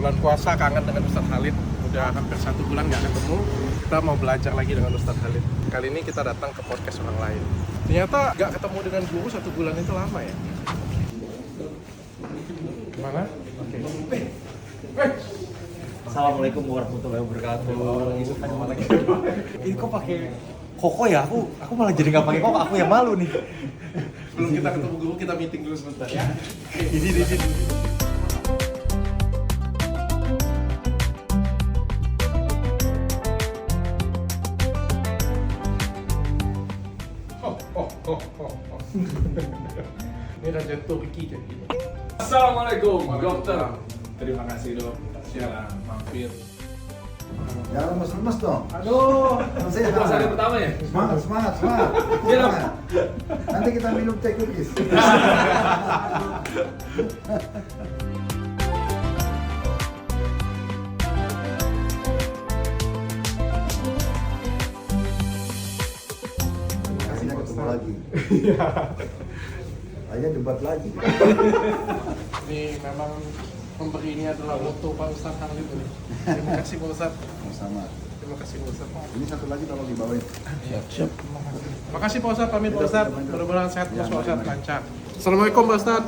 bulan puasa kangen dengan Ustadz Khalid. Udah hampir 1 bulan nggak ketemu. Kita mau belajar lagi dengan Ustadz Khalid. Kali ini kita datang ke podcast orang lain. Ternyata nggak ketemu dengan guru 1 bulan itu lama ya. Gimana? Oke. Assalamualaikum warahmatullahi wabarakatuh. Ini kok pakai koko ya? Aku malah jadi nggak pakai koko. Aku yang malu nih. Sebelum kita ketemu guru, kita meeting dulu sebentar ya. Di sini. Ini Raja Turki jadi. Assalamualaikum dokter. Terima kasih dok sudah mampir. Ya lemes-lemes dong. Aduh, Sehat. puasa hari pertama ya? Semangat. Iya, Dok. Semangat. Nanti kita minum teh cookies. Kasihnya ketemu lagi. Ayo debat lagi. Ini memang pemberi ini adalah moto Pak Ustadz Khalid ini. Terima kasih Pak Ustadz. Sama. Terima kasih Pak Ustadz. Ini satu lagi tolong dibawain. Siap. Terima kasih Pak Ustadz. Pamit Pak Ustadz. Mudah-mudahan sehat terus Pak Ustadz, lancar. Assalamualaikum Pak Ustadz.